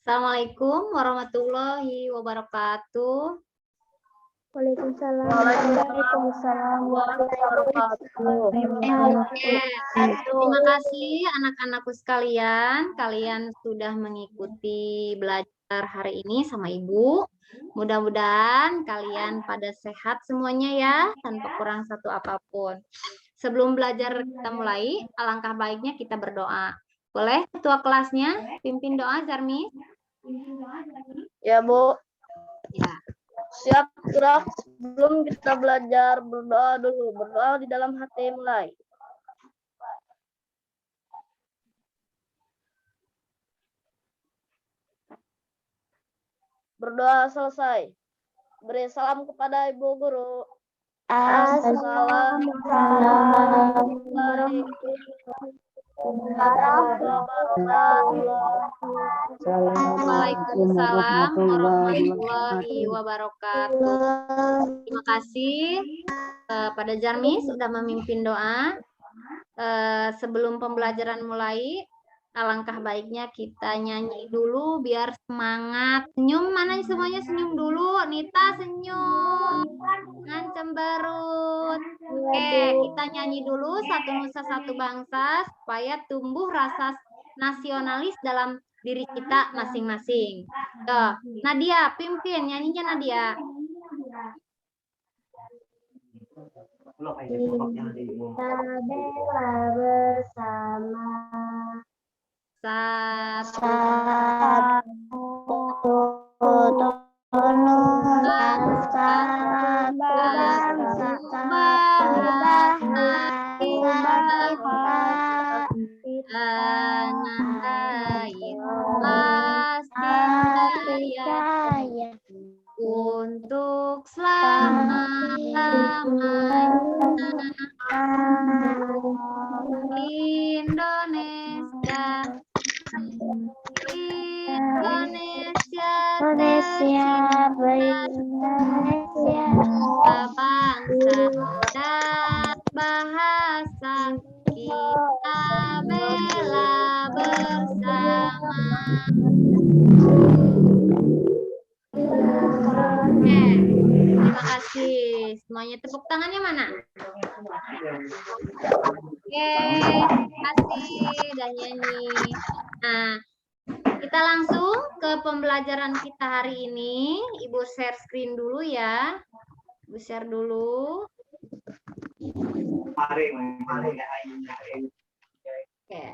Assalamualaikum warahmatullahi wabarakatuh. Waalaikumsalam. Waalaikumsalam warahmatullahi wabarakatuh. Terima kasih anak-anakku sekalian. Kalian sudah mengikuti belajar hari ini sama Ibu. Mudah-mudahan kalian pada sehat semuanya ya, tanpa kurang satu apapun. Sebelum belajar kita mulai, alangkah baiknya kita berdoa. Boleh ketua kelasnya pimpin doa, Zarmi? Ya, Bu. Ya. Siap gerak. Sebelum kita belajar, berdoa dulu. Berdoa di dalam hati mulai. Berdoa selesai. Beri salam kepada Ibu Guru. Assalamualaikum warahmatullahi Waalaikumsalam warahmatullahi wabarakatuh. Terima kasih pada Jarmi sudah memimpin doa. Sebelum pembelajaran mulai, alangkah baiknya kita nyanyi dulu biar semangat. Senyum, mana semuanya senyum dulu. Nita senyum. Jangan cemberut. Oke, kita nyanyi dulu Satu Nusa Satu Bangsa supaya tumbuh rasa nasionalis dalam diri kita masing-masing. Tuh, Nadia, pimpin nyanyinya Nadia. Kita bela bersama. Satu bangsa untuk selama-lamanya Indonesia bangsa dan bahasa kita bela bersama. Terima kasih. Semuanya tepuk tangannya mana? Terima kasih dan nyanyi. Nah, kita langsung ke pembelajaran kita hari ini. Ibu share screen dulu ya. Ibu share dulu. Oke.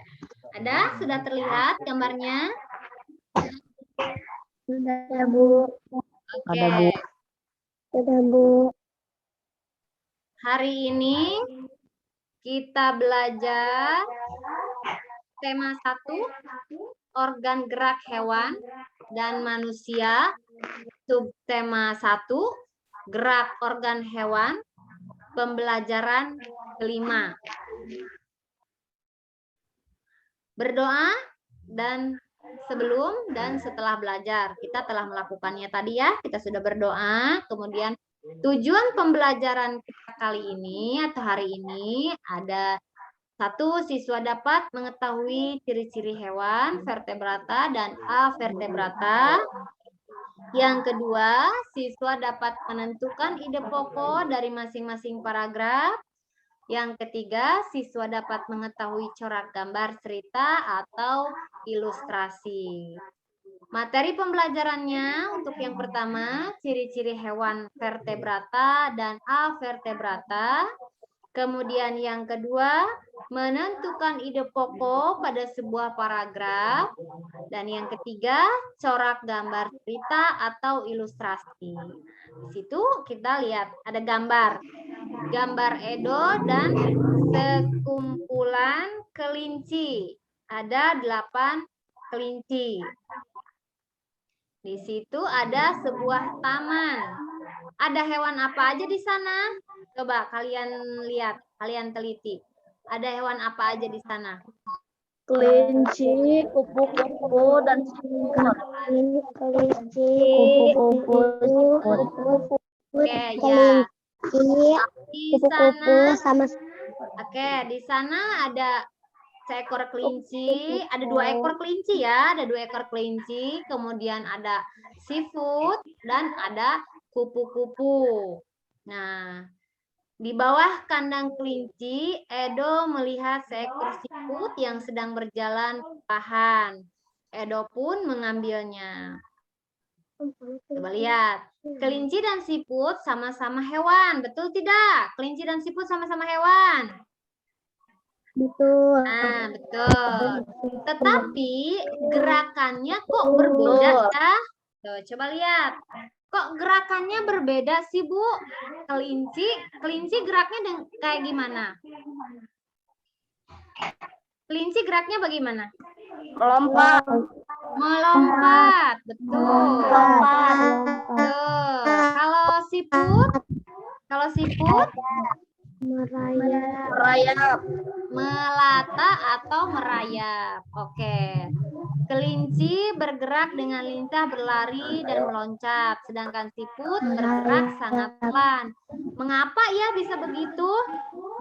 Ada? Sudah terlihat gambarnya? Sudah, Bu. Oke. Sudah, Bu. Hari ini kita belajar tema 1, organ gerak hewan dan manusia. Subtema 1, gerak organ hewan. Pembelajaran kelima. Berdoa dan sebelum dan setelah belajar. Kita telah melakukannya tadi ya. Kita sudah berdoa. Kemudian tujuan pembelajaran kita kali ini atau hari ini ada 1, siswa dapat mengetahui ciri-ciri hewan, vertebrata dan avertebrata. Yang kedua, siswa dapat menentukan ide pokok dari masing-masing paragraf. Yang ketiga, siswa dapat mengetahui corak gambar cerita atau ilustrasi. Materi pembelajarannya untuk yang pertama, ciri-ciri hewan vertebrata dan avertebrata. Kemudian yang kedua, menentukan ide pokok pada sebuah paragraf. Dan yang ketiga, corak gambar cerita atau ilustrasi. Di situ kita lihat ada gambar. Gambar Edo dan sekumpulan kelinci. Ada 8 kelinci. Di situ ada sebuah taman. Ada hewan apa aja di sana? Coba kalian lihat, kalian teliti. Ada hewan apa aja di sana? Kelinci, kupu-kupu, dan semut. Kelinci, kupu-kupu, Oke, ya. Di kupu-kupu sana, sama. oke, di sana ada seekor kelinci, ada 2 ekor kelinci ya, ada 2 ekor kelinci, kemudian ada siput dan ada kupu-kupu. Nah, di bawah kandang kelinci, Edo melihat seekor siput yang sedang berjalan perlahan. Edo pun mengambilnya. Coba lihat, kelinci dan siput sama-sama hewan, betul tidak? Kelinci dan siput sama-sama hewan. Betul. Nah, betul. Tetapi gerakannya kok berbeda ya? Tuh, coba lihat. Kok gerakannya berbeda sih, Bu? Kelinci geraknya kayak gimana? Kelinci geraknya bagaimana? Melompat. Melompat, betul. Betul. Kalau siput Merayap. melata atau merayap. Oke. Kelinci bergerak dengan lincah berlari dan meloncat, sedangkan siput bergerak sangat pelan. Mengapa ya bisa begitu?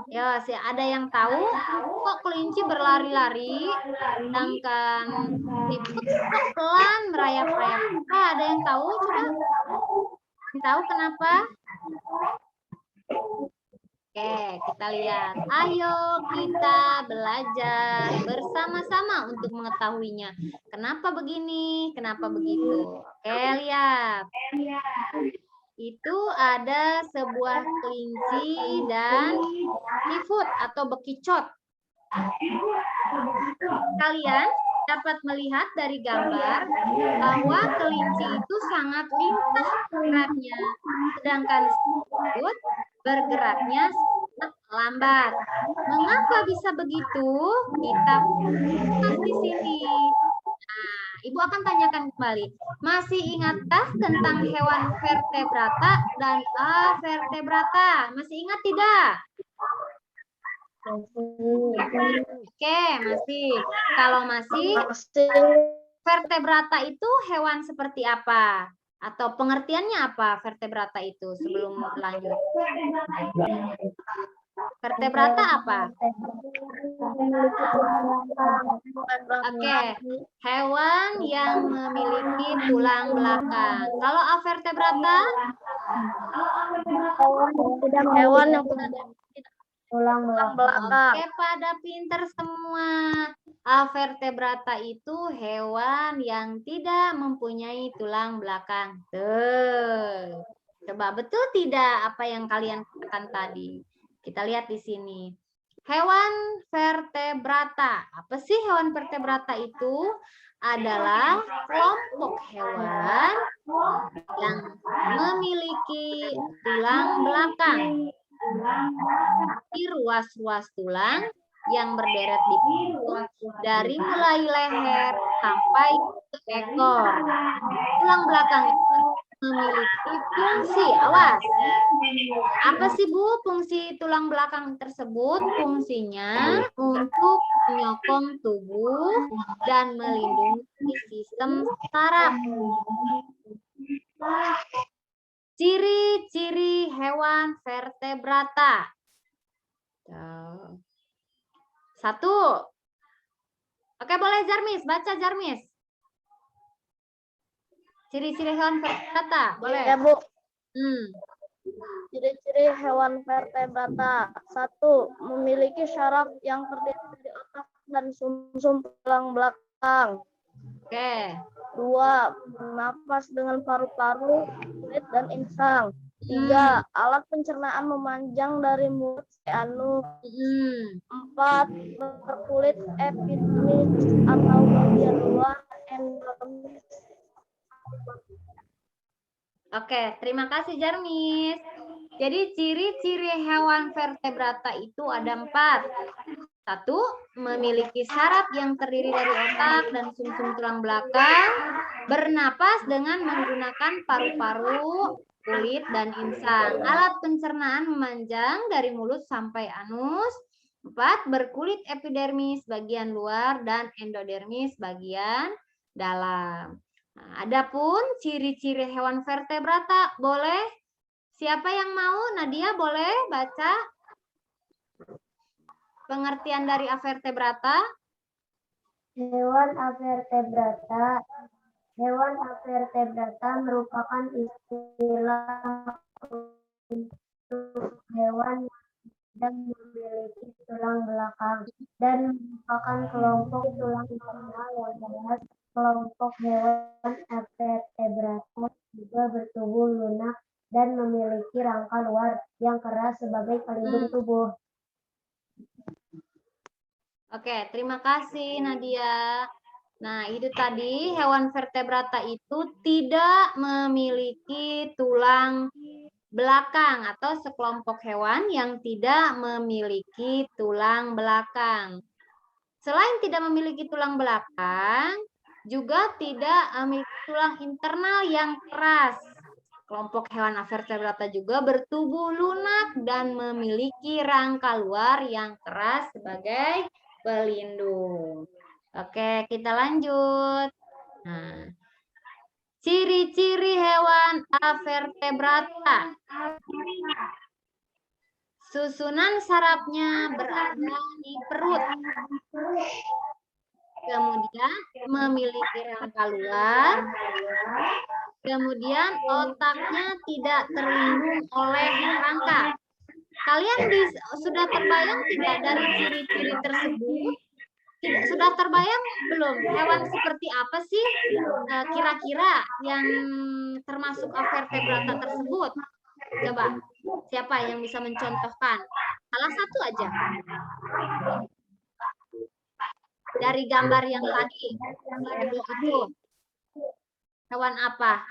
Ya, sih ada yang tahu kok kelinci berlari-lari, sedangkan siput kok pelan merayap-rayap. Ada yang tahu? Coba. Yang tahu kenapa? Oke, kita lihat. Ayo kita belajar bersama-sama untuk mengetahuinya. Kenapa begini? Kenapa begitu? Oke, lihat. Itu ada sebuah kelinci dan siput atau bekicot. Kalian dapat melihat dari gambar bahwa kelinci itu sangat lincah geraknya, sedangkan siput bergeraknya sangat lambat. Mengapa bisa begitu? Kita bahas di sini. Nah, Ibu akan tanyakan kembali. Masih ingatkah tentang hewan vertebrata dan avertebrata? Masih ingat tidak? Oke, masih. Kalau masih, vertebrata itu hewan seperti apa? Atau pengertiannya apa vertebrata itu sebelum lanjut? Vertebrata apa? Oke, hewan yang memiliki tulang belakang. Kalau avertebrata? Hewan yang tulang belakang. Oke, pada pinter semua. Avertebrata itu hewan yang tidak mempunyai tulang belakang. Tuh. Coba betul tidak apa yang kalian katakan tadi? Kita lihat di sini. Hewan vertebrata. Apa sih hewan vertebrata itu? Adalah kelompok hewan yang memiliki tulang belakang. Di ruas-ruas tulang yang berderet di punggung dari mulai leher sampai ke ekor. Tulang belakang itu memiliki fungsi. Awas. Apa sih Bu fungsi tulang belakang tersebut? Fungsinya untuk menyokong tubuh dan melindungi sistem saraf. Ciri-ciri hewan vertebrata. 1. Oke, boleh Jarmis, baca Jarmis. Ciri-ciri hewan vertebrata, boleh. Ya, Bu. Ciri-ciri hewan vertebrata. 1. Memiliki syaraf yang terdiri dari otak dan sumsum tulang belakang. Oke. 2. Bernafas dengan paru-paru, kulit, dan insang. 3. Alat pencernaan memanjang dari mulut ke anus. 4. Berkulit epidermis atau bagian luar endodermis. Oke, terima kasih Jarmis. Jadi ciri-ciri hewan vertebrata itu ada 4. 1. Memiliki saraf yang terdiri dari otak dan sumsum tulang belakang. Bernapas dengan menggunakan paru-paru, kulit, dan insang. Alat pencernaan memanjang dari mulut sampai anus. 4. Berkulit epidermis bagian luar dan endodermis bagian dalam. Nah, adapun ciri-ciri hewan vertebrata, boleh? Siapa yang mau? Nadia boleh baca? Pengertian dari avertebrata? Hewan avertebrata. Hewan avertebrata merupakan istilah untuk hewan yang memiliki tulang belakang dan merupakan kelompok tulang internal yang jelas. Kelompok hewan avertebrata juga bertubuh lunak dan memiliki rangka luar yang keras sebagai pelindung tubuh. Oke, terima kasih Nadia. Nah, itu tadi hewan vertebrata itu tidak memiliki tulang belakang atau sekelompok hewan yang tidak memiliki tulang belakang. Selain tidak memiliki tulang belakang, juga tidak memiliki tulang internal yang keras. Kelompok hewan avertebrata juga bertubuh lunak dan memiliki rangka luar yang keras sebagai pelindung. Oke, kita lanjut. Nah, ciri-ciri hewan avertebrata. Susunan sarafnya berada di perut. Kemudian memiliki rangka luar. Kemudian otaknya tidak terlindung oleh rangka. Kalian sudah terbayang tidak dari ciri-ciri tersebut? Sudah terbayang belum hewan seperti apa sih kira-kira yang termasuk avertebrata tersebut? Coba, siapa yang bisa mencontohkan? Salah satu aja. Dari gambar yang tadi, itu hewan apa?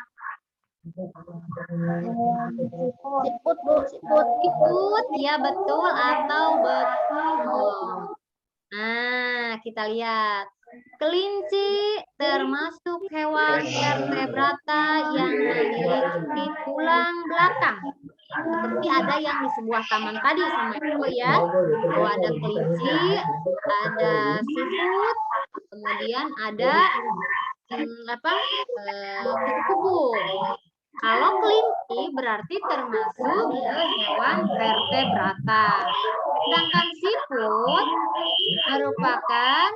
Siput, Bu. Siput. Siput, ya betul atau betul. Nah, kita lihat. Kelinci termasuk hewan vertebrata yang memiliki tulang belakang. Seperti ada yang di sebuah taman tadi sama Ibu ya. Bahwa ada kelinci, ada siput, kemudian ada kupu-kupu. Kalau kelinci berarti termasuk hewan vertebrata. Sedangkan siput merupakan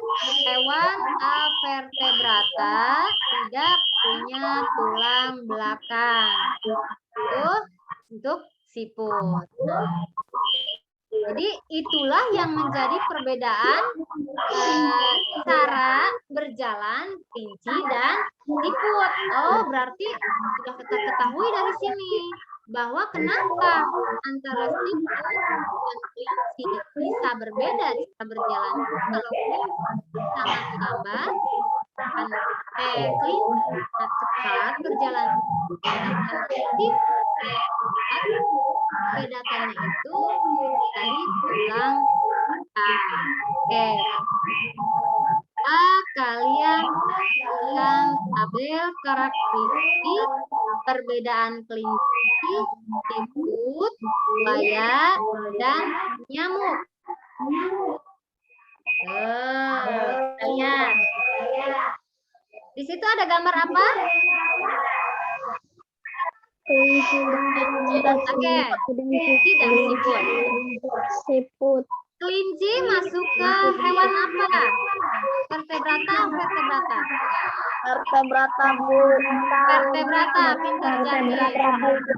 hewan avertebrata tidak punya tulang belakang. Itu untuk siput. Jadi itulah yang menjadi perbedaan cara berjalan kelinci dan siput. Oh, berarti sudah kita ketahui dari sini bahwa kenapa antara siput dan kelinci bisa berbeda cara berjalan. Kalau kelinci sangat lambat, kelinci cepat berjalan. Bedakannya itu dari tulang. Oke. Kalian tabel karakteristik perbedaan kelinci, siput, buaya, dan nyamuk. Lihat. Di situ ada gambar apa? Kelinci dan siput. Siput. Kelinci masuk ke hewan apa? Vertebrata atau vertebrata? Vertebrata, Bu. Vertebrata, pintar jadi.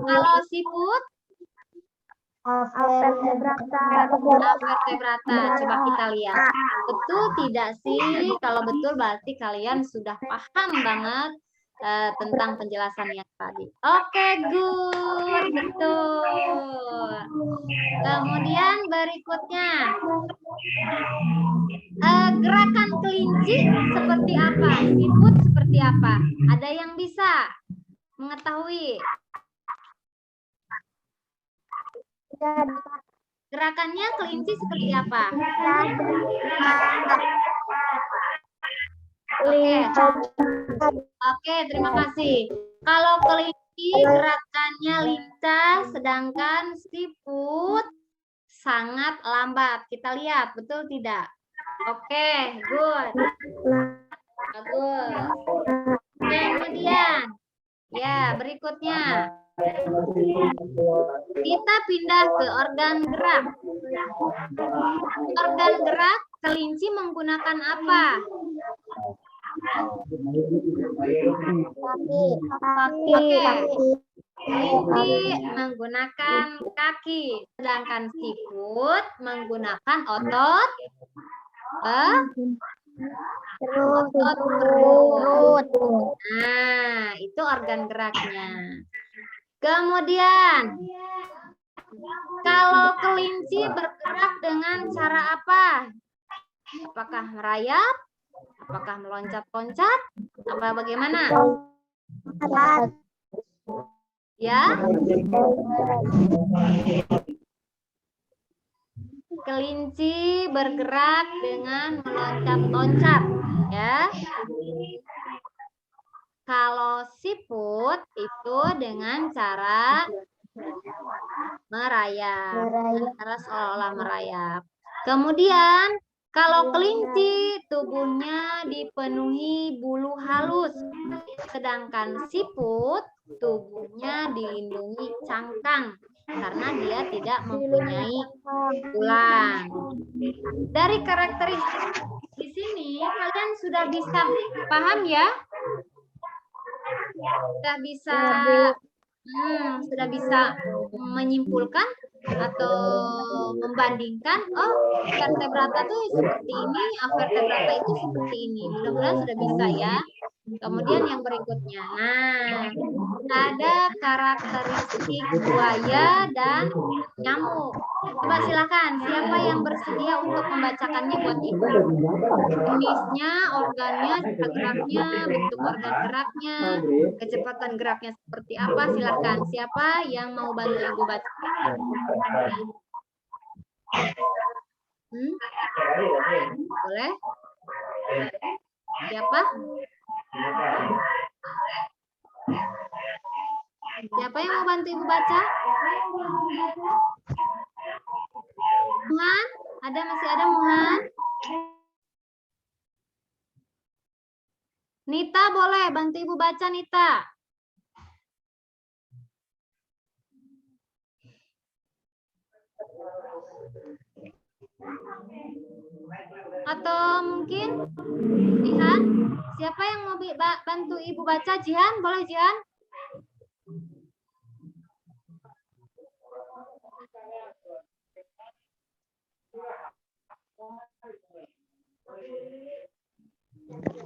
Kalau siput? Vertebrata. Vertebrata. Coba kita lihat. Betul tidak sih? Kalau betul berarti kalian sudah paham banget tentang penjelasan yang tadi. Oke, good. Betul. Kemudian berikutnya. Gerakan kelinci seperti apa? Siput seperti apa? Ada yang bisa mengetahui? Gerakannya kelinci seperti apa? Oke, terima kasih. Kalau kelinci gerakannya lincah, sedangkan siput sangat lambat. Kita lihat, betul tidak? Oke, good. Bagus. Kemudian, ya berikutnya. Kita pindah ke organ gerak. Organ gerak kelinci menggunakan apa? Kelinci menggunakan kaki, sedangkan siput menggunakan otot perut. Nah, itu organ geraknya. Kemudian, kalau kelinci bergerak dengan cara apa? Apakah merayap? Apakah meloncat-loncat? Apa bagaimana? Ya. Kelinci bergerak dengan meloncat-loncat, ya. Kalau siput itu dengan cara merayap, cara seolah-olah merayap. Kemudian kalau kelinci tubuhnya dipenuhi bulu halus, sedangkan siput tubuhnya dilindungi cangkang karena dia tidak mempunyai tulang. Dari karakteristik di sini kalian sudah bisa paham ya? Sudah bisa menyimpulkan atau membandingkan, oh vertebrata tuh seperti ini, vertebrata itu seperti ini. Mudah-mudahan sudah bisa ya. Kemudian yang berikutnya, nah ada karakteristik buaya dan nyamuk. Coba silakan, siapa yang bersedia untuk membacakannya buat ibu? Jenisnya, organnya, geraknya, bentuk organ geraknya, kecepatan geraknya seperti apa? Silakan, siapa yang mau bantu ibu baca? Boleh? Siapa? Siapa yang mau bantu ibu baca? Muhan? Masih ada Muhan? Nita boleh bantu ibu baca, Nita. Atau mungkin Jihan? Siapa yang mau bantu ibu baca? Jihan, boleh Jihan?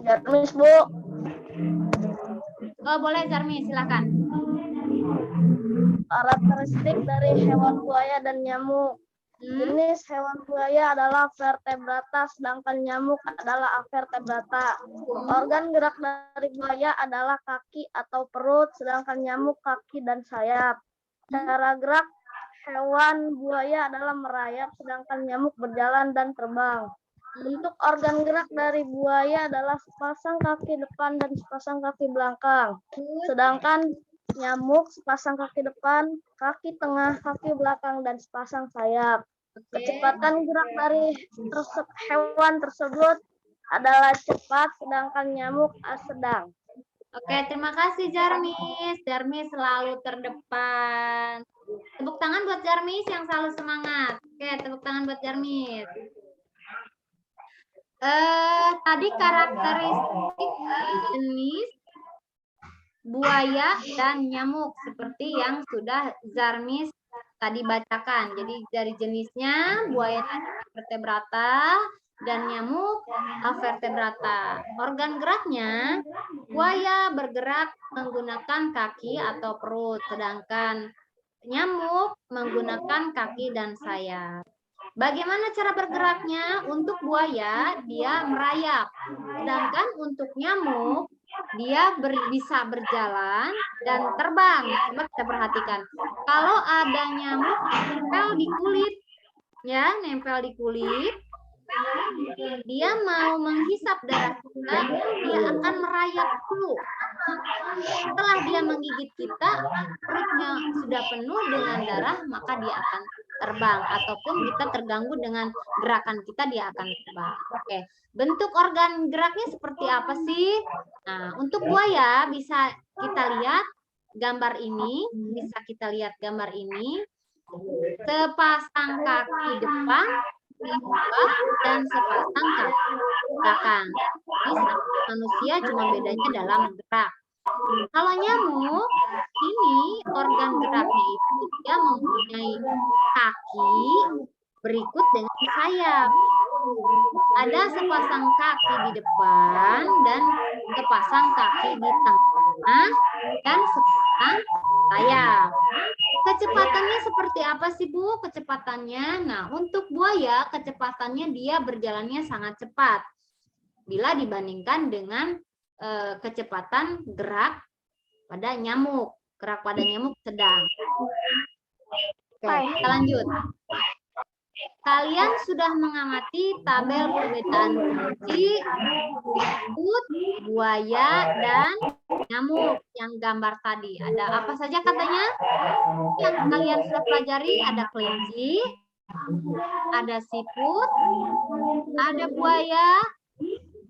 Jarmis, Bu. Oh, boleh Jarmi, silakan. Karakteristik dari hewan buaya dan nyamuk. Jenis hewan buaya adalah vertebrata, sedangkan nyamuk adalah avertebrata. Organ gerak dari buaya adalah kaki atau perut, sedangkan nyamuk kaki dan sayap. Cara gerak hewan buaya adalah merayap, sedangkan nyamuk berjalan dan terbang. Bentuk organ gerak dari buaya adalah sepasang kaki depan dan sepasang kaki belakang. Sedangkan nyamuk sepasang kaki depan, kaki tengah, kaki belakang, dan sepasang sayap. Kecepatan gerak dari hewan tersebut adalah cepat, sedangkan nyamuk sedang. Oke, terima kasih Jarmis. Jarmis selalu terdepan. Tepuk tangan buat Jarmis yang selalu semangat. Oke, tepuk tangan buat Jarmis. Tadi karakteristik jenis buaya dan nyamuk seperti yang sudah Jarmis tadi bacakan. Jadi dari jenisnya buaya vertebrata dan nyamuk avertebrata. Organ geraknya buaya bergerak menggunakan kaki atau perut, sedangkan nyamuk menggunakan kaki dan sayap. Bagaimana cara bergeraknya? Untuk buaya, dia merayap. Sedangkan untuk nyamuk, dia bisa berjalan dan terbang. Coba kita perhatikan. Kalau ada nyamuk nempel di kulit, ya, nempel di kulit, dia mau menghisap darah kita, dia akan merayap dulu. Setelah dia menggigit kita, perutnya sudah penuh dengan darah, maka dia akan terbang. Ataupun kita terganggu dengan gerakan kita, dia akan terbang. Oke, bentuk organ geraknya seperti apa sih? Nah, untuk buaya bisa kita lihat gambar ini, sepasang kaki depan, dan sepasang kaki belakang. Jadi manusia cuma bedanya dalam gerak. Kalau nyamuk, ini organ geraknya itu dia mempunyai kaki berikut dengan sayap. Ada sepasang kaki di depan dan sepasang kaki di tengah dan sepasang sayap. Kecepatannya seperti apa sih Bu? Kecepatannya, nah untuk buaya kecepatannya dia berjalannya sangat cepat bila dibandingkan dengan kecepatan gerak pada nyamuk. Gerak pada nyamuk sedang. Oke, kita lanjut. Kalian sudah mengamati tabel perbedaan kelinci, siput, buaya, dan nyamuk yang gambar tadi. Ada apa saja katanya? Yang kalian sudah pelajari ada kelinci, ada siput, ada buaya,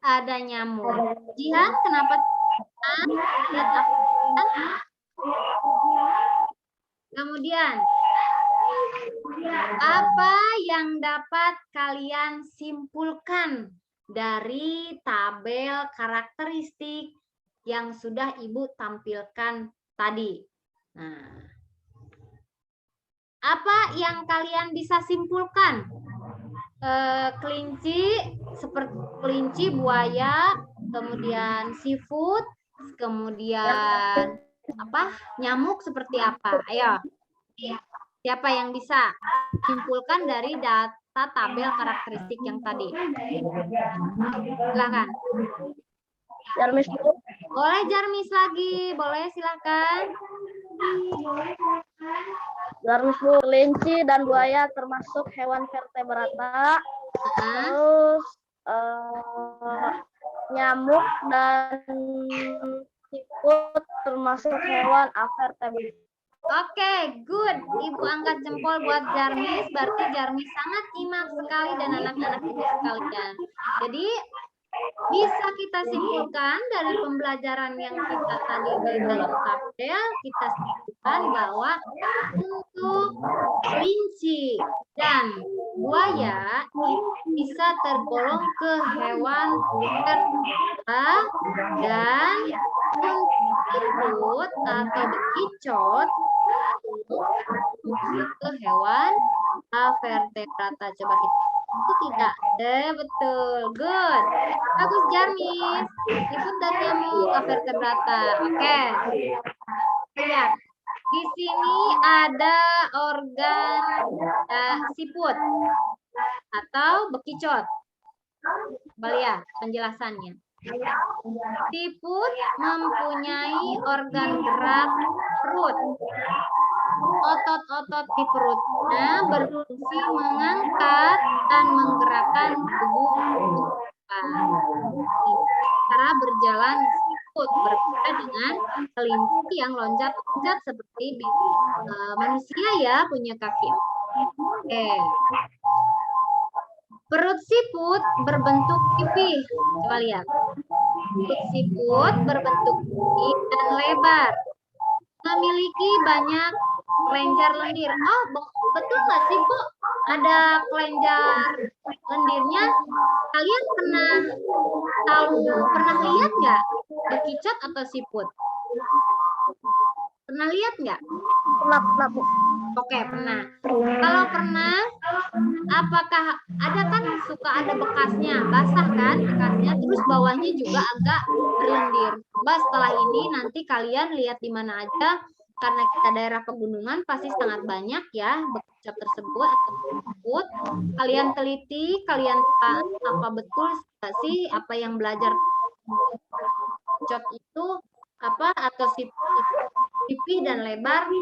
ada nyamuk. Jihan, kenapa? Lihat apa? Kemudian, apa yang dapat kalian simpulkan dari tabel karakteristik yang sudah Ibu tampilkan tadi? Nah, apa yang kalian bisa simpulkan? Kelinci, seperti kelinci, buaya, kemudian seafood, kemudian apa? Nyamuk seperti apa? Ayo. Siapa yang bisa simpulkan dari data tabel karakteristik yang tadi? Silakan. Jarmis Bu. Boleh Jarmis lagi, boleh silakan. Jarmis Bu. Kelinci dan buaya termasuk hewan vertebrata. Terus nyamuk dan siput termasuk hewan avertebrata. Oke, good. Ibu angkat jempol buat Jarmis. Berarti Jarmis sangat nyimak sekali dan anak-anak ibu sekalian. Jadi bisa kita simpulkan dari pembelajaran yang kita tadi di dalam tabel, kita simpulkan bahwa untuk kelinci dan buaya bisa tergolong ke hewan vertebrata dan untuk siput atau bekicot masuk ke hewan vertebrata. Coba kita itu tidak. Betul. Good. Bagus Jarmis. Siput dan nyamuk vertebrata. Oke. Lihat. Di sini ada organ siput atau bekicot. Coba lihat penjelasannya. Siput mempunyai organ gerak perut. Otot-otot di perutnya berfungsi mengangkat dan menggerakkan tubuh. Cara berjalan siput berbeda dengan kelinci yang loncat-loncat seperti manusia ya, punya kaki. Oke. Perut siput berbentuk pipih. Coba lihat. Perut siput berbentuk pipih dan lebar. Memiliki banyak kelenjar lendir. Oh, betul nggak sih, Bu? Ada kelenjar lendirnya. Kalian pernah lihat nggak bekicot atau siput? Pernah lihat nggak? Pernah Bu. Oke, pernah. Kalau pernah, apakah ada kan suka ada bekasnya, basah kan bekasnya, terus bawahnya juga agak berlendir. Coba setelah ini nanti kalian lihat di mana aja, karena kita daerah pegunungan pasti sangat banyak ya bekicot tersebut atau siput. Kalian teliti, kalian apa betul sih apa yang belajar bekicot itu apa atau pipih dan lebar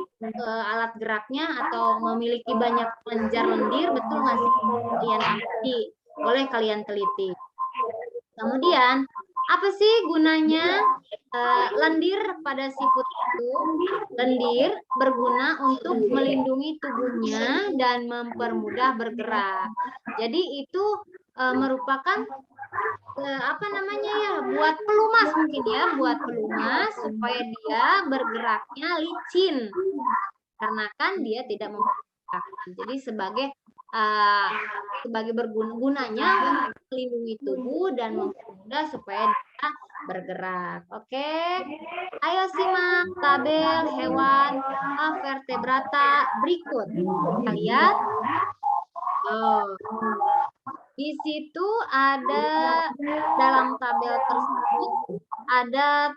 alat geraknya atau memiliki banyak kelenjar lendir, betul nggak sih? Kalian teliti, boleh kalian teliti. Kemudian apa sih gunanya lendir pada siput itu? Lendir berguna untuk melindungi tubuhnya dan mempermudah bergerak. Jadi itu merupakan apa namanya ya, buat pelumas mungkin ya, buat pelumas supaya dia bergeraknya licin, karena kan dia tidak memiliki Jadi sebagai bergunanya untuk melindungi tubuh dan mempermudah supaya dia bergerak. Oke. Ayo simak tabel hewan vertebrata berikut. Kita lihat. Oh. Di situ ada dalam tabel tersebut ada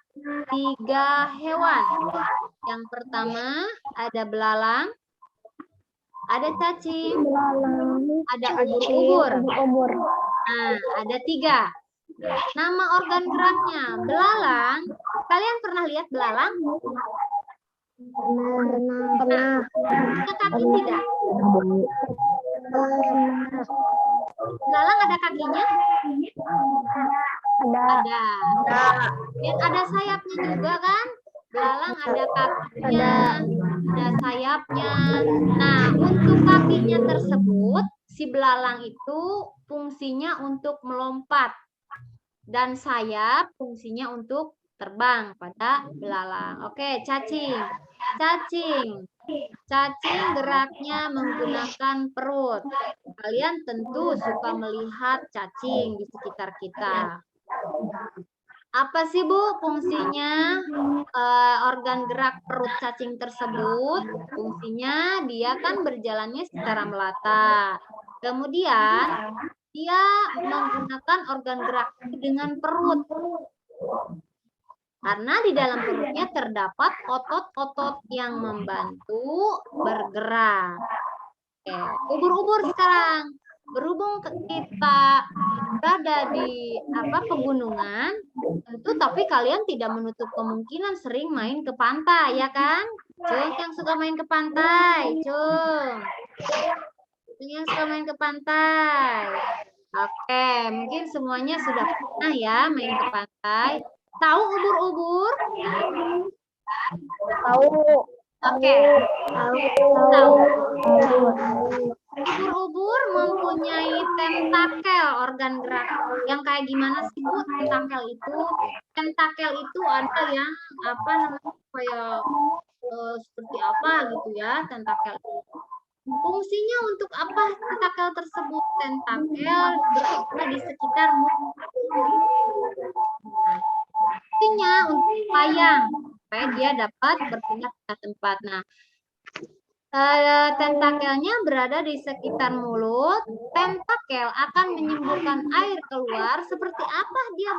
3 hewan. Yang pertama ada belalang, ada cacing, ada ubur-ubur. Nah, ada 3. Nama organ geraknya belalang. Kalian pernah lihat belalang? Pernah. Ada kaki tidak? Belalang ada kakinya? Ada. Dan ada sayapnya juga kan? Belalang ada kakinya, ada sayapnya. Nah, untuk kakinya tersebut, si belalang itu fungsinya untuk melompat. Dan sayap fungsinya untuk terbang pada belalang. Oke, cacing. Cacing geraknya menggunakan perut. Kalian tentu suka melihat cacing di sekitar kita. Apa sih Bu fungsinya organ gerak perut cacing tersebut? Fungsinya dia kan berjalannya secara melata. Kemudian dia menggunakan organ gerak dengan perut. Karena di dalam perutnya terdapat otot-otot yang membantu bergerak. Oke, ubur-ubur sekarang. Berhubung kita berada di pegunungan, tentu tapi kalian tidak menutup kemungkinan sering main ke pantai, ya kan? Cung yang suka main ke pantai, Cung. Yang suka main ke pantai. Oke, mungkin semuanya sudah pernah ya main ke pantai. Tahu ubur-ubur? Tahu. Oke. Tahu. Ubur-ubur mempunyai tentakel organ gerak. Yang kayak gimana sih Bu tentakel itu? Tentakel itu ada yang kayak seperti apa gitu ya tentakel. Fungsinya untuk apa tentakel tersebut? Tentakel berada di sekitar mulut. Fungsinya untuk melayang supaya dia dapat berpindah ke tempat. Nah, tentakelnya berada di sekitar mulut. Tentakel akan menyemburkan air keluar. Seperti apa dia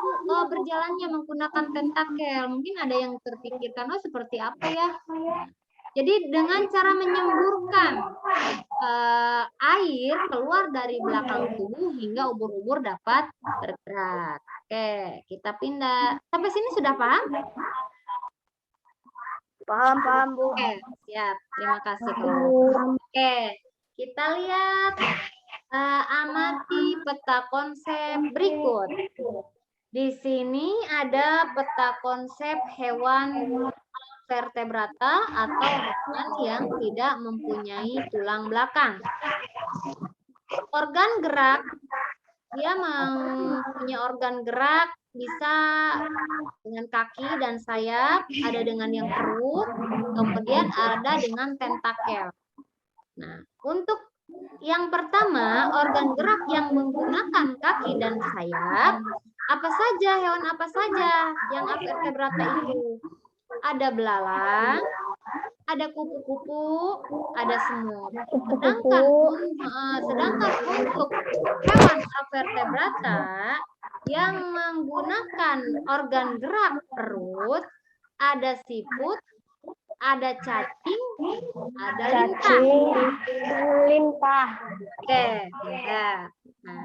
berjalannya menggunakan tentakel? Mungkin ada yang terpikirkan, oh seperti apa ya? Jadi dengan cara menyemburkan air keluar dari belakang tubuh hingga ubur-ubur dapat bergerak. Oke, kita pindah. Sampai sini sudah paham? Paham, Bu. Oke, siap. Terima kasih. Oke, kita lihat amati peta konsep berikut. Di sini ada peta konsep hewan vertebrata atau hewan yang tidak mempunyai tulang belakang. Organ gerak, dia mempunyai organ gerak bisa dengan kaki dan sayap, ada dengan yang perut, kemudian ada dengan tentakel. Nah, untuk yang pertama, organ gerak yang menggunakan kaki dan sayap, apa saja, hewan apa saja yang vertebrata itu? Ada belalang, ada kupu-kupu, ada semut. Sedangkan untuk hewan vertebrata yang menggunakan organ gerak perut, ada siput, ada cacing, ada lintah. Oke, ya. Nah,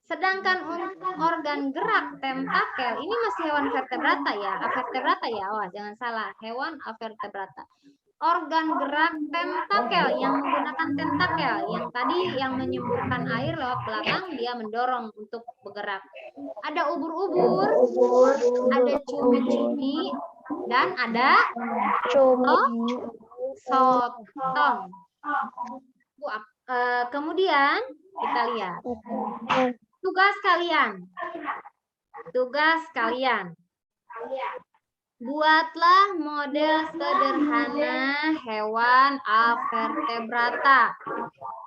sedangkan untuk organ gerak tentakel, ini masih hewan vertebrata ya, avertebrata ya, awas jangan salah, hewan avertebrata. Organ gerak tentakel yang menggunakan tentakel, yang tadi yang menyemburkan air lewat belakang, dia mendorong untuk bergerak. Ada ubur-ubur, ada cumi-cumi, dan ada sotong. Kemudian kita lihat tugas kalian. Buatlah model sederhana hewan avertebrata.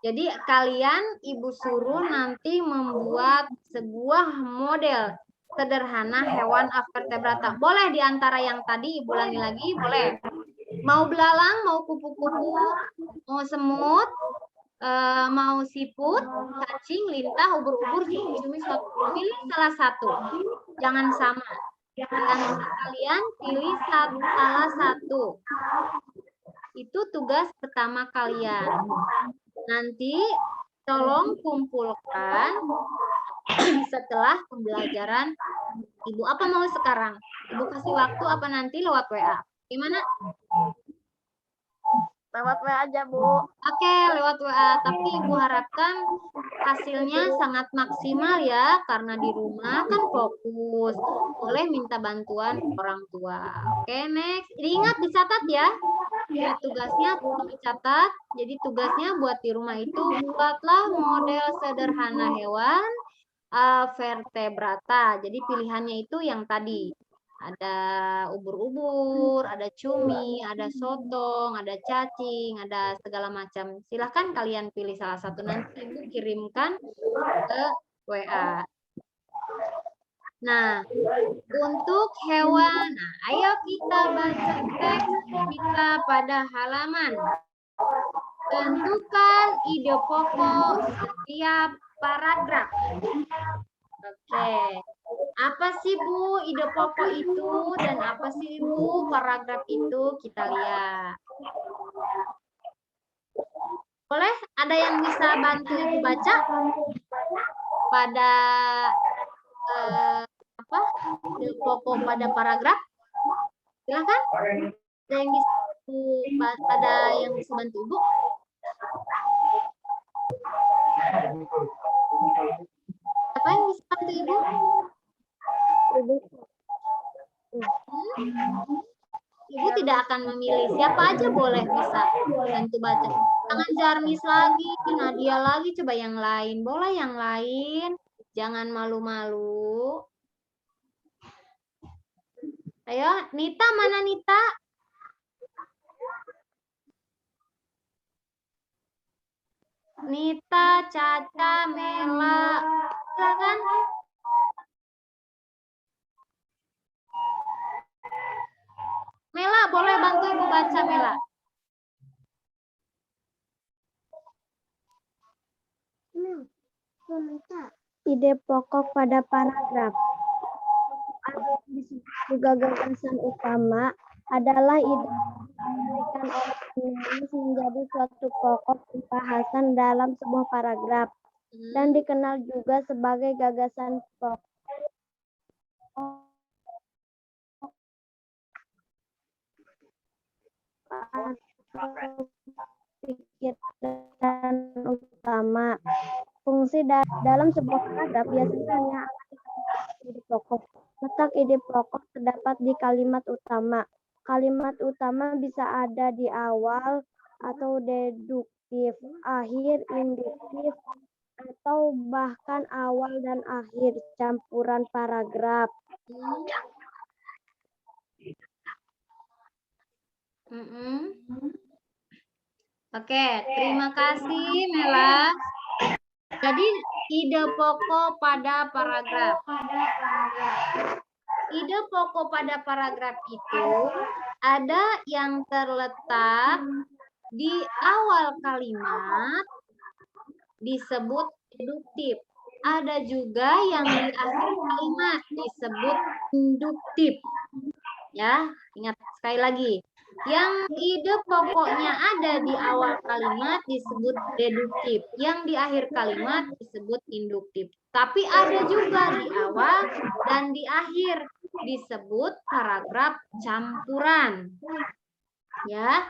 Jadi kalian Ibu suruh nanti membuat sebuah model sederhana hewan avertebrata. Boleh di antara yang tadi Ibu ulangi lagi, boleh. Mau belalang, mau kupu-kupu, mau semut, mau siput, cacing, lintah, ubur-ubur, cumi-cumi, pilih salah satu. Jangan sama. Dan kalian pilih salah satu. Itu tugas pertama kalian. Nanti tolong kumpulkan setelah pembelajaran Ibu. Apa mau sekarang? Ibu kasih waktu apa nanti lewat WA? Gimana? Lewat WA aja, Bu. Oke, lewat WA. Tapi Ibu harapkan hasilnya sangat maksimal ya, karena di rumah kan fokus. Boleh minta bantuan orang tua. Oke, next. Diingat, dicatat ya. Tugasnya dicatat. Jadi tugasnya buat di rumah itu, buatlah model sederhana hewan vertebrata. Jadi pilihannya itu yang tadi. Ada ubur-ubur, ada cumi, ada sotong, ada cacing, ada segala macam. Silahkan kalian pilih salah satu, nanti Ibu kirimkan ke WA. Nah, untuk hewan, ayo kita baca teks kita pada halaman. Tentukan ide pokok setiap paragraf. Oke. Apa sih Bu ide pokok itu dan apa sih Bu paragraf itu? Kita lihat. Boleh? Ada yang bisa bantu Ibu baca pada apa? Ide pokok pada paragraf? Silakan. Ada yang bisa bantu Ibu? Apa yang bisa bantu Ibu? Ibu tidak akan memilih, siapa aja boleh bisa bantu baca. Jangan Jarmis lagi, Nadia lagi, coba yang lain. Boleh yang lain, jangan malu-malu. Ayo, Nita, mana Nita? Nita, Caca, Mela, silakan. Mela, boleh bantu Ibu baca, Mela? Ide pokok pada paragraf. Ada yang disebut juga gagasan utama adalah ide yang diberikan oleh penulis menjadi suatu pokok pembahasan dalam sebuah paragraf dan dikenal juga sebagai gagasan pokok. Pikiran utama. Fungsi dalam sebuah paragraf biasanya hanya ide pokok. Letak ide pokok terdapat di kalimat utama. Kalimat utama bisa ada di awal atau deduktif, akhir induktif, atau bahkan awal dan akhir campuran paragraf. Oke, terima kasih Mela. Jadi ide pokok pada paragraf. Ide pokok pada paragraf itu ada yang terletak di awal kalimat disebut deduktif. Ada juga yang di akhir kalimat disebut induktif. Ya, ingat sekali lagi. Yang ide pokoknya ada di awal kalimat disebut deduktif. Yang di akhir kalimat disebut induktif. Tapi ada juga di awal dan di akhir disebut paragraf campuran. Ya.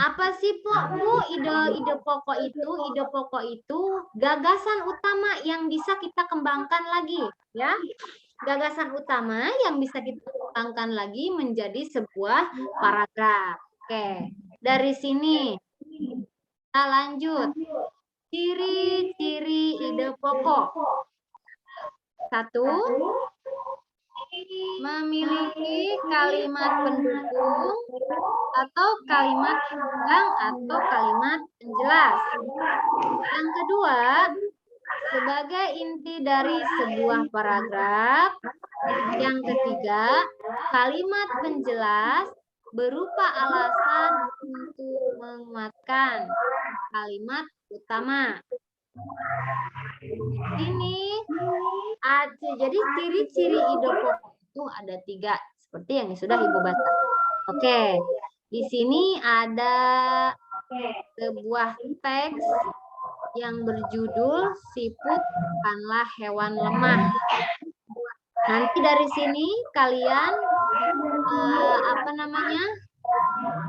Apa sih Bu ide pokok itu? Ide pokok itu gagasan utama yang bisa kita kembangkan lagi, ya. Gagasan utama yang bisa kita kembangkan lagi menjadi sebuah paragraf. Oke, dari sini kita lanjut. Ciri-ciri ide pokok. 1. memiliki kalimat pendukung atau kalimat penunjang atau kalimat penjelas. Yang kedua, sebagai inti dari sebuah paragraf. Yang ketiga, kalimat penjelas berupa alasan untuk menguatkan kalimat utama. Ini jadi ciri-ciri ide pokok itu ada 3 seperti yang sudah Ibu baca. Oke, di sini ada sebuah teks yang berjudul Siput bukanlah hewan lemah. Nanti dari sini kalian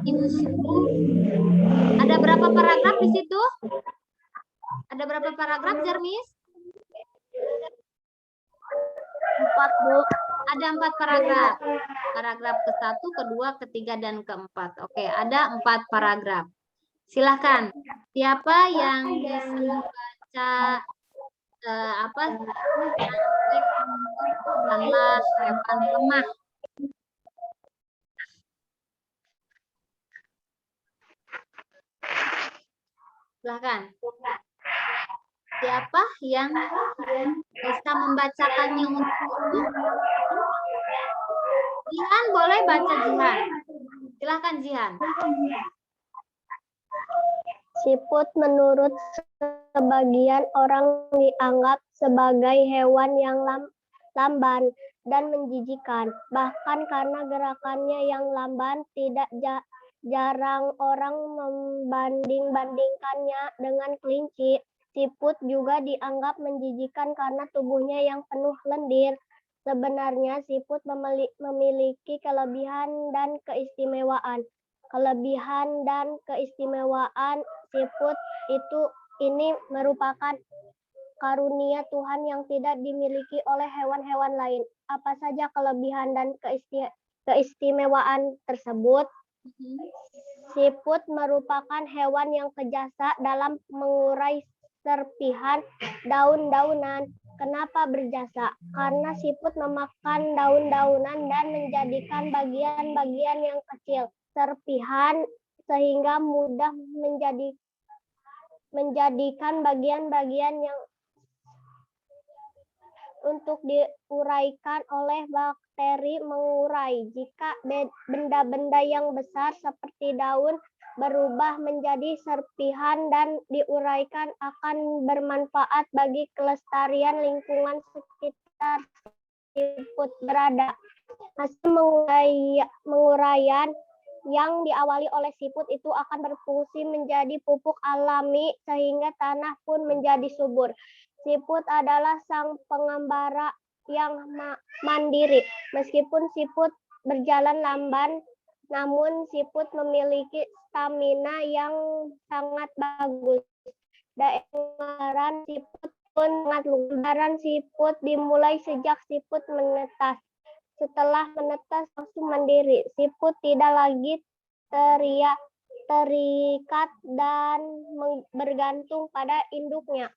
Ibu suruh ada berapa paragraf di situ? Ada berapa paragraf, Jermis? 4, Bu. Ada 4 paragraf. Paragraf ke-1, ke-2, ke-3, dan ke-4. Oke, ada 4 paragraf. Silahkan. Siapa yang bisa baca bukanlah hewan lemah? Silahkan. Siapa yang bisa membacakannya untukku? Jihan, boleh baca Jihan. Silahkan Jihan. Siput menurut sebagian orang dianggap sebagai hewan yang lamban dan menjijikan. Bahkan karena gerakannya yang lamban, tidak jarang orang membanding-bandingkannya dengan kelinci. Siput juga dianggap menjijikan karena tubuhnya yang penuh lendir. Sebenarnya siput memiliki kelebihan dan keistimewaan. Kelebihan dan keistimewaan siput ini merupakan karunia Tuhan yang tidak dimiliki oleh hewan-hewan lain. Apa saja kelebihan dan keistimewaan tersebut? Siput merupakan hewan yang kejasa dalam mengurai serpihan daun-daunan. Kenapa berjasa? Karena siput memakan daun-daunan dan menjadikan bagian-bagian yang kecil serpihan sehingga mudah menjadikan bagian-bagian yang untuk diuraikan oleh bakteri mengurai. Jika benda-benda yang besar seperti daun berubah menjadi serpihan dan diuraikan akan bermanfaat bagi kelestarian lingkungan sekitar siput berada. Hasil menguraian yang diawali oleh siput itu akan berfungsi menjadi pupuk alami sehingga tanah pun menjadi subur. Siput adalah sang pengembara yang mandiri. Meskipun siput berjalan lamban, namun siput memiliki stamina yang sangat bagus. Daeran siput pun sangat luas. Daeran siput dimulai sejak siput menetas. Setelah menetas langsung mandiri. Siput tidak lagi terikat dan bergantung pada induknya.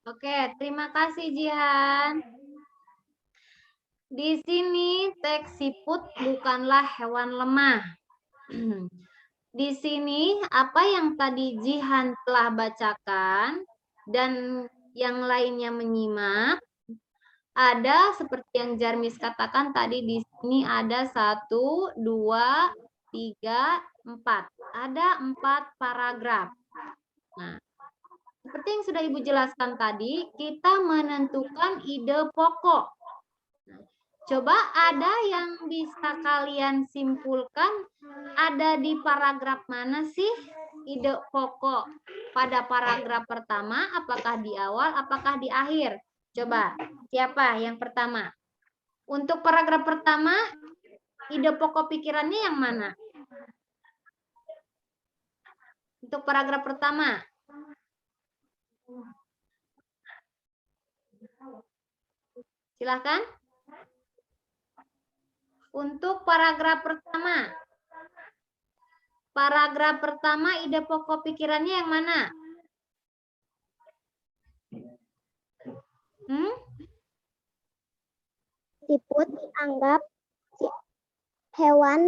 Oke, terima kasih Jihan. Di sini teks siput bukanlah hewan lemah. Di sini apa yang tadi Jihan telah bacakan dan yang lainnya menyimak, ada seperti yang Jarmis katakan tadi di sini ada 1, 2, 3, 4. Ada 4 paragraf. Nah, seperti yang sudah Ibu jelaskan tadi, kita menentukan ide pokok. Coba ada yang bisa kalian simpulkan ada di paragraf mana sih ide pokok? Pada paragraf pertama, apakah di awal, apakah di akhir? Coba, siapa yang pertama? Untuk paragraf pertama, ide pokok pikirannya yang mana? Untuk paragraf pertama. Silakan. Untuk paragraf pertama. Paragraf pertama, ide pokok pikirannya yang mana? Siput dianggap Hewan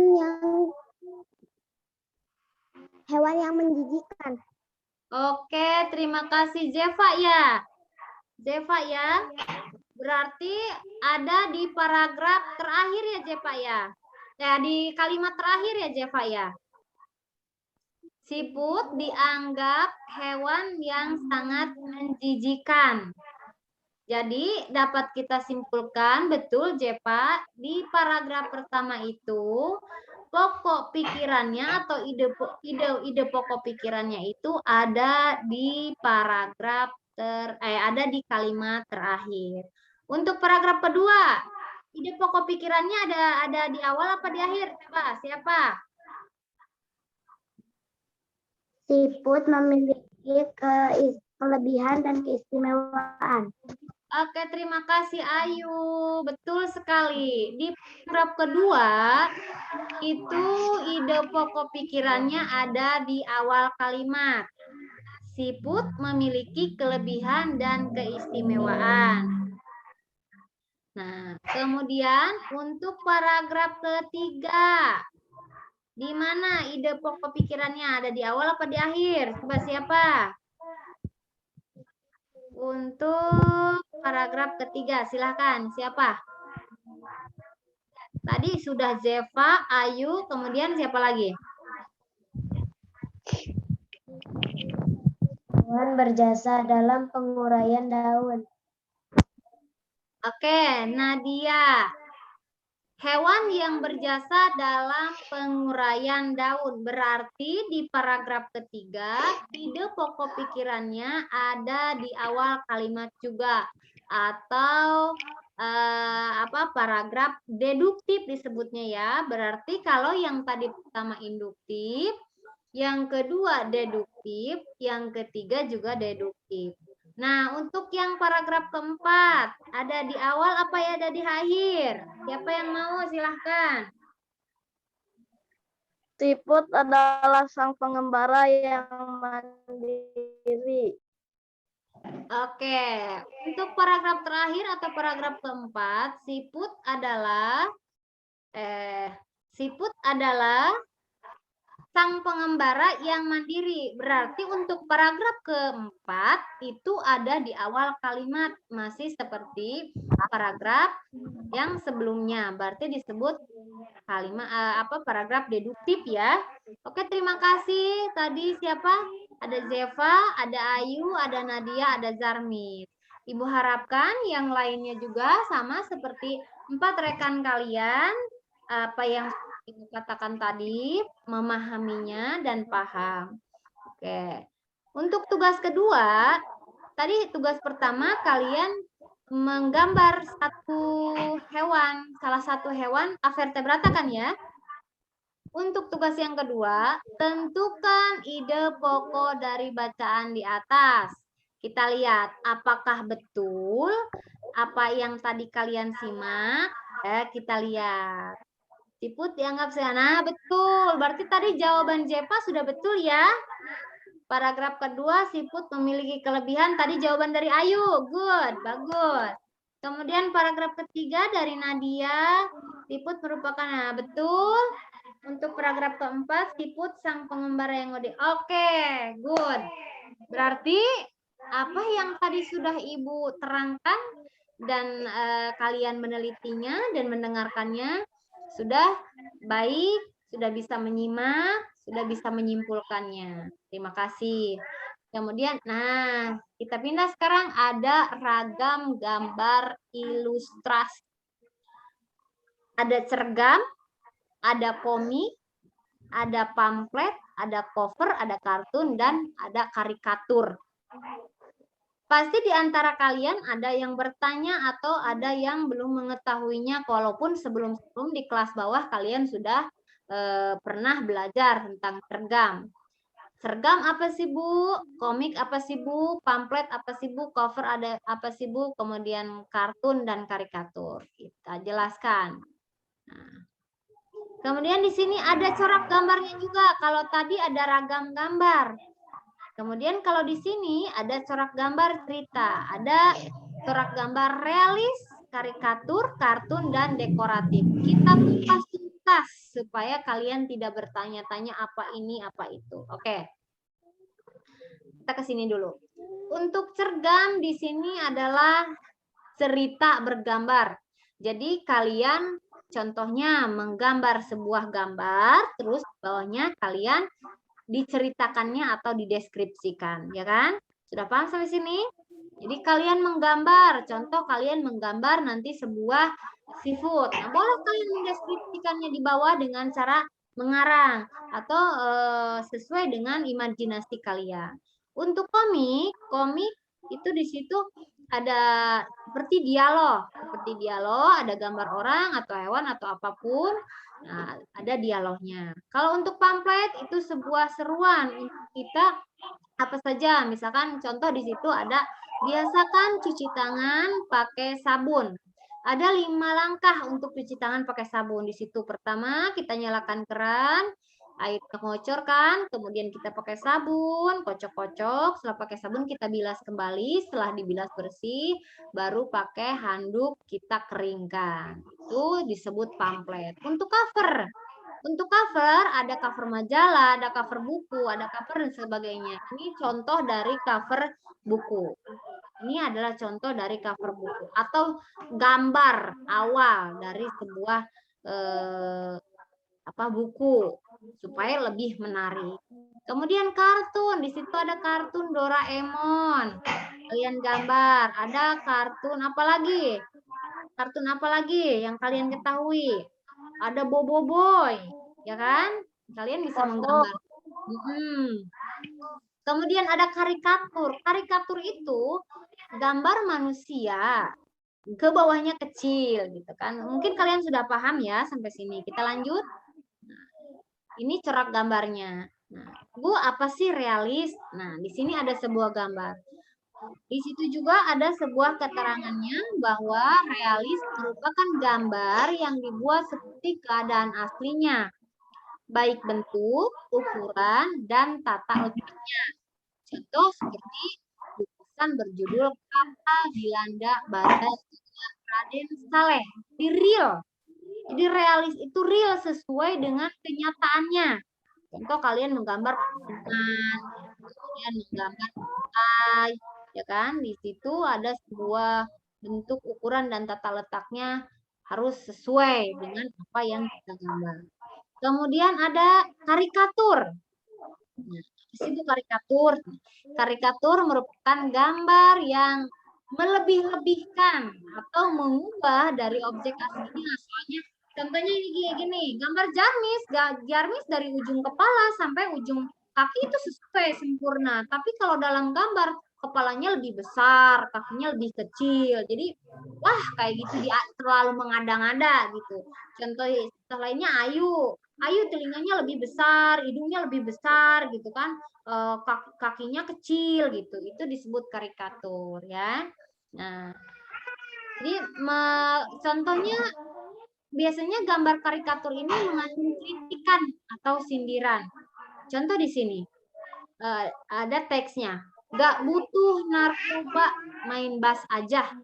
yang menjijikan. Oke, terima kasih Zeva ya. Zeva ya. Berarti ada di paragraf terakhir ya Zeva ya. Ya, di kalimat terakhir ya Zeva ya. Siput dianggap hewan yang sangat menjijikan. Jadi dapat kita simpulkan betul Jepa, di paragraf pertama itu pokok pikirannya atau ide pokok pikirannya itu ada di paragraf ada di kalimat terakhir. Untuk paragraf kedua, ide pokok pikirannya ada di awal apa di akhir? Coba siapa? Siput memiliki kelebihan dan keistimewaan. Oke, terima kasih Ayu. Betul sekali. Di paragraf kedua, itu ide pokok pikirannya ada di awal kalimat. Siput memiliki kelebihan dan keistimewaan. Nah, kemudian untuk paragraf ketiga, di mana ide pokok pikirannya ada di awal apa di akhir? Coba siapa? Untuk paragraf ketiga, silakan. Siapa? Tadi sudah Zeva, Ayu, kemudian siapa lagi? Hewan berjasa dalam penguraian daun. Oke, Nadia. Hewan yang berjasa dalam penguraian daun. Berarti di paragraf ketiga, ide pokok pikirannya ada di awal kalimat juga. Atau paragraf deduktif disebutnya ya. Berarti kalau yang tadi pertama induktif, yang kedua deduktif, yang ketiga juga deduktif. Nah, untuk yang paragraf keempat, ada di awal apa ya ada di akhir? Siapa yang mau? Silahkan. Siput adalah sang pengembara yang mandiri. Oke, untuk paragraf terakhir atau paragraf keempat, siput adalah sang pengembara yang mandiri. Berarti untuk paragraf keempat itu ada di awal kalimat, masih seperti paragraf yang sebelumnya. Berarti disebut kalimat paragraf deduktif ya. Oke, terima kasih. Tadi siapa? Ada Zeva, ada Ayu, ada Nadia, ada Zarmi. Ibu harapkan yang lainnya juga sama seperti 4 rekan kalian apa yang Ibu katakan tadi, memahaminya dan paham. Oke. Untuk tugas kedua, tadi tugas pertama kalian menggambar salah satu hewan avertebrata kan ya? Untuk tugas yang kedua, tentukan ide pokok dari bacaan di atas. Kita lihat apakah betul apa yang tadi kalian simak. Kita lihat. Siput dianggap nah betul. Berarti tadi jawaban Jepa sudah betul ya. Paragraf kedua, siput memiliki kelebihan. Tadi jawaban dari Ayu. Good, bagus. Kemudian paragraf ketiga dari Nadia, siput merupakan betul. Untuk paragraf keempat, siput sang pengembara yang ngode. Oke, good. Berarti apa yang tadi sudah Ibu terangkan dan kalian menelitinya dan mendengarkannya sudah baik, sudah bisa menyimak, sudah bisa menyimpulkannya. Terima kasih. Kemudian, nah, kita pindah sekarang ada ragam gambar ilustrasi. Ada cergam, ada komik, ada pamflet, ada cover, ada kartun, dan ada karikatur. Pasti di antara kalian ada yang bertanya atau ada yang belum mengetahuinya, walaupun sebelum di kelas bawah kalian sudah pernah belajar tentang sergam. Sergam apa sih Bu? Komik apa sih Bu? Pamflet apa sih Bu? Cover ada apa sih Bu? Kemudian kartun dan karikatur. Kita jelaskan. Nah. Kemudian di sini ada corak gambarnya juga. Kalau tadi ada ragam gambar. Kemudian kalau di sini ada corak gambar cerita, ada corak gambar realis, karikatur, kartun, dan dekoratif. Kita kupas tuntas atas supaya kalian tidak bertanya-tanya apa ini, apa itu. Oke. Kita ke sini dulu. Untuk cergam di sini adalah cerita bergambar. Jadi kalian contohnya menggambar sebuah gambar, terus bawahnya kalian diceritakannya atau dideskripsikan, ya kan? Sudah paham sampai sini? Jadi kalian menggambar, contoh kalian menggambar nanti sebuah seafood. Nah, boleh kalian mendeskripsikannya di bawah dengan cara mengarang atau sesuai dengan imajinasi kalian. Untuk komik itu di situ ada seperti dialog, ada gambar orang atau hewan atau apapun. Nah, ada dialognya. Kalau untuk pamflet itu sebuah seruan untuk kita apa saja. Misalkan contoh di situ ada biasakan cuci tangan pakai sabun. Ada 5 langkah untuk cuci tangan pakai sabun. Di situ pertama kita nyalakan keran, air ngocor kan, kemudian kita pakai sabun, kocok-kocok, setelah pakai sabun kita bilas kembali, setelah dibilas bersih, baru pakai handuk kita keringkan. Itu disebut pamflet. Untuk cover ada cover majalah, ada cover buku, ada cover dan sebagainya. Ini contoh dari cover buku. Ini adalah contoh dari cover buku atau gambar awal dari sebuah buku supaya lebih menarik. Kemudian kartun, di situ ada kartun Doraemon. Kalian gambar, ada kartun apa lagi? Kartun apa lagi yang kalian ketahui? Ada Bobo Boy, ya kan? Kalian bisa menggambar. Kemudian ada karikatur. Karikatur itu gambar manusia ke bawahnya kecil gitu kan. Mungkin kalian sudah paham ya sampai sini. Kita lanjut. Nah, ini corak gambarnya. Nah, Bu, apa sih realis? Nah, di sini ada sebuah gambar. Di situ juga ada sebuah keterangannya bahwa realis merupakan gambar yang dibuat seperti keadaan aslinya, baik bentuk, ukuran, dan tata letaknya. Contoh seperti lukisan berjudul Kapal Dilanda Badai Raden Saleh. Di real. Jadi realis itu real sesuai dengan kenyataannya. Contoh kalian menggambar pemandangan, kemudian menggambar pantai, ya kan? Di situ ada sebuah bentuk, ukuran, dan tata letaknya harus sesuai dengan apa yang kita gambar. Kemudian ada karikatur. Nah, di situ karikatur. Karikatur merupakan gambar yang melebih-lebihkan atau mengubah dari objek aslinya. Soalnya contohnya ini gini, gambar Jarmis dari ujung kepala sampai ujung kaki itu sesuai sempurna. Tapi kalau dalam gambar kepalanya lebih besar, kakinya lebih kecil. Jadi wah kayak gitu dia terlalu mengada-ngada gitu. Contoh lainnya Ayu telinganya lebih besar, hidungnya lebih besar gitu kan, kakinya kecil gitu. Itu disebut karikatur ya. Nah, jadi contohnya biasanya gambar karikatur ini mengandung kritikan atau sindiran. Contoh di sini ada teksnya, gak butuh narkoba, main bass aja.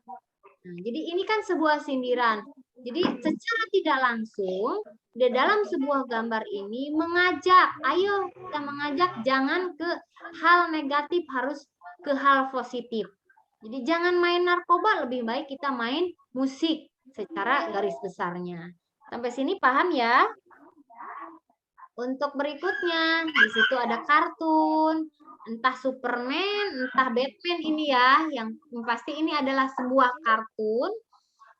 Nah, jadi ini kan sebuah sindiran. Jadi secara tidak langsung di dalam sebuah gambar ini ayo kita mengajak jangan ke hal negatif, harus ke hal positif. Jadi jangan main narkoba, lebih baik kita main musik secara garis besarnya. Sampai sini paham ya? Untuk berikutnya, di situ ada kartun, entah Superman, entah Batman ini ya, yang pasti ini adalah sebuah kartun.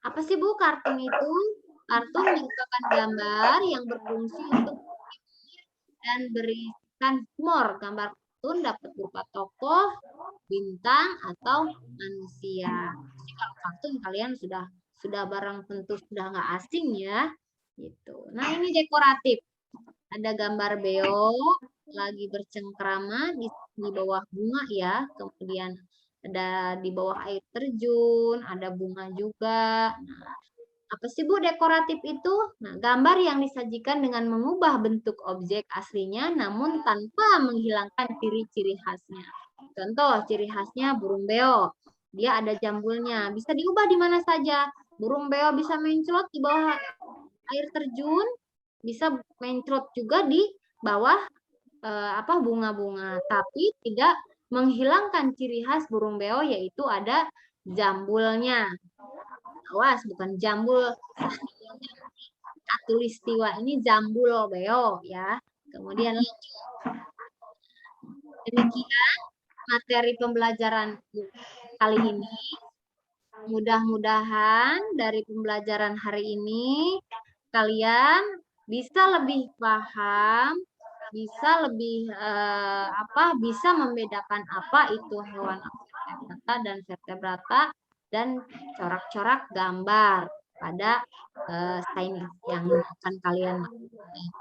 Apa sih Bu kartun itu? Kartun merupakan gambar yang berfungsi untuk dan berisikan humor. Gambar kartun dapat berupa tokoh, bintang, atau manusia. Jadi kalau kartun kalian sudah barang tentu sudah nggak asing ya. Gitu. Nah ini dekoratif. Ada gambar beo lagi bercengkrama di bawah bunga ya. Kemudian ada di bawah air terjun, ada bunga juga. Nah, apa sih Bu dekoratif itu? Nah, gambar yang disajikan dengan mengubah bentuk objek aslinya namun tanpa menghilangkan ciri-ciri khasnya. Contoh, ciri khasnya burung beo. Dia ada jambulnya, bisa diubah di mana saja. Burung beo bisa mencolok di bawah air terjun, bisa mencrot juga di bawah bunga-bunga, tapi tidak menghilangkan ciri khas burung beo, yaitu ada jambulnya. Awas, bukan jambul katulistiwa, ini jambul beo ya. Kemudian demikian materi pembelajaran kali ini. Mudah-mudahan dari pembelajaran hari ini kalian bisa lebih paham, bisa lebih bisa membedakan apa itu hewan vertebrata dan vertebrata dan corak-corak gambar pada sains yang akan kalian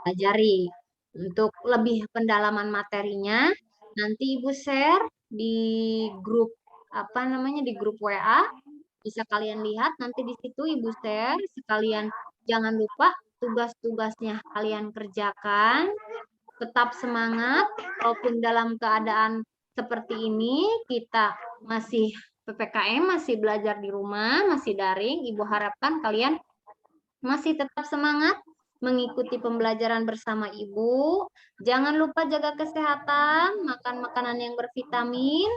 pelajari. Untuk lebih pendalaman materinya nanti Ibu share di grup di grup WA. Bisa kalian lihat nanti di situ Ibu share, sekalian jangan lupa tugas-tugasnya kalian kerjakan. Tetap semangat walaupun dalam keadaan seperti ini kita masih PPKM, masih belajar di rumah, masih daring. Ibu harapkan kalian masih tetap semangat mengikuti pembelajaran bersama Ibu. Jangan lupa jaga kesehatan, makan makanan yang bervitamin,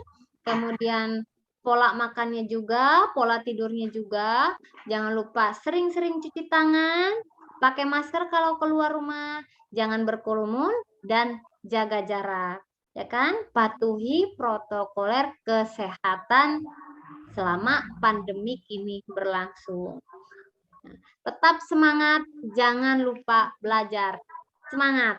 kemudian pola makannya juga, pola tidurnya juga. Jangan lupa sering-sering cuci tangan, pakai masker kalau keluar rumah, jangan berkerumun, dan jaga jarak. Ya kan? Patuhi protokoler kesehatan selama pandemik ini berlangsung. Tetap semangat, jangan lupa belajar. Semangat.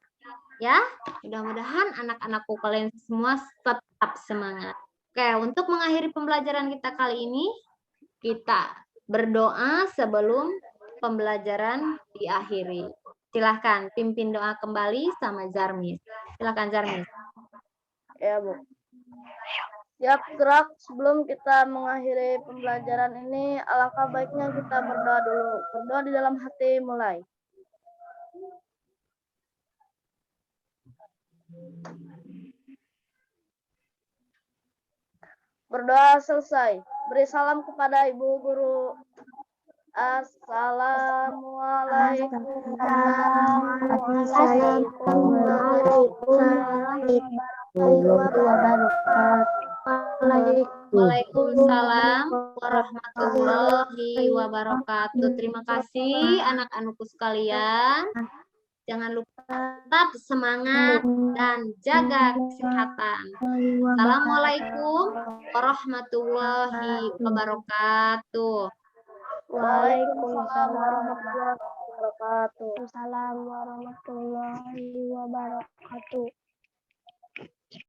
Ya, mudah-mudahan anak-anakku kalian semua tetap semangat. Oke, untuk mengakhiri pembelajaran kita kali ini, kita berdoa sebelum pembelajaran diakhiri. Silahkan pimpin doa kembali sama Zarmis. Silahkan Zarmis. Ya, Bu. Siap gerak. Sebelum kita mengakhiri pembelajaran ini, alangkah baiknya kita berdoa dulu. Berdoa di dalam hati, mulai. Berdoa selesai. Beri salam kepada Ibu Guru. Assalamualaikum warahmatullahi wabarakatuh. Waalaikumsalam warahmatullahi wabarakatuh. Terima kasih anak-anakku sekalian. Jangan lupa tetap semangat dan jaga kesehatan. Assalamualaikum warahmatullahi wabarakatuh. Waalaikumsalam warahmatullahi wabarakatuh. Assalamualaikum warahmatullahi wabarakatuh.